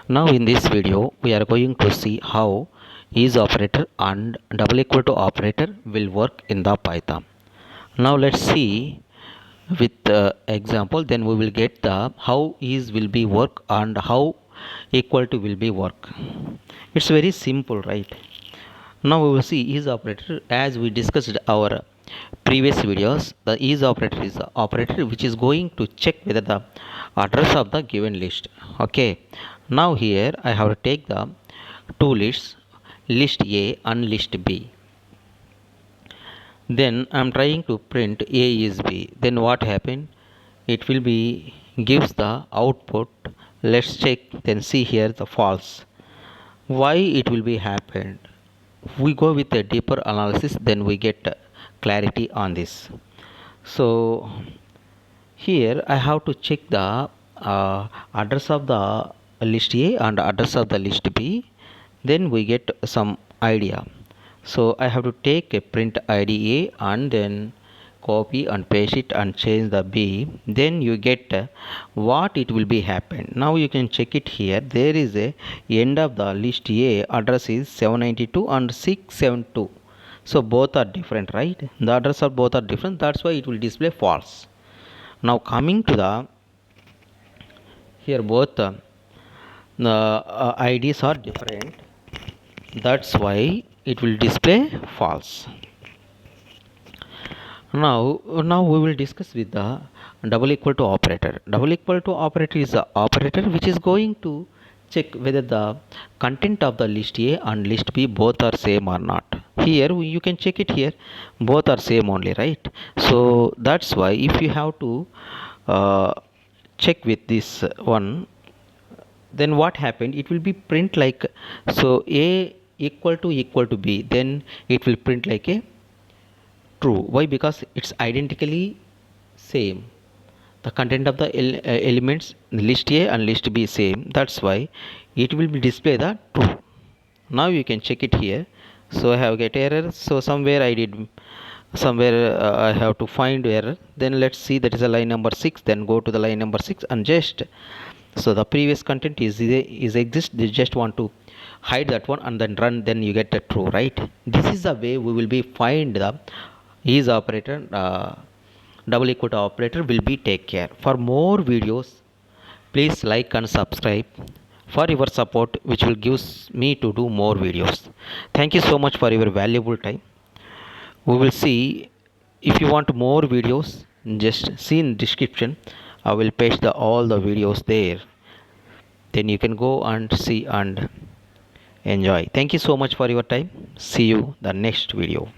Now in this video we are going to see how is operator and double equal to operator will work in the Python. Now let's see with example, then we will get the how is will be work and how equal to will be work. It's very simple, right? Now we will see is operator as we discussed our previous videos. The is operator is the operator which is going to check whether the address of the given list. Okay. Now here I have to take the two lists, list A and list B. Then I am trying to print A is B. Then what happened? It will be gives the output. Let's check. Then see here the false. Why it will be happened? We go with a deeper analysis, then we get clarity on this. So here I have to check the address of the list A and address of the list B, then we get some idea. So I have to take a print id A and then copy and paste it and change the B, then you get what it will be happen. Now you can check it here. There is a end of the list A address is 792 and 672. So both are different, right? The address of both are different, that's why it will display false. Now coming to the here both the IDs are different, that's why it will display false. Now we will discuss with the double equal to operator. Double equal to operator is the operator which is going to check whether the content of the list A and list B both are same or not. Here you can check it here, both are same only, right? So that's why if you have to check with this one, then what happened, it will be print like so A equal to B, then it will print like a true. Why? Because it's identically same, the content of the elements list A and list B same, that's why it will be display the true. Now you can check it here. So I have get error, so somewhere I did somewhere I have to find error. Then let's see, that is a line number 6, then go to the line number 6 and just so the previous content is exist, they just want to hide that one and then run, then you get the true, right? This is the way we will be find the is operator double equal to operator will be take care. For more videos please like and subscribe for your support, which will gives me to do more videos. Thank you so much for your valuable time. We will see, if you want more videos just see in description, I will paste all the videos there, then you can go and see and enjoy. Thank you so much for your time. See you the next video.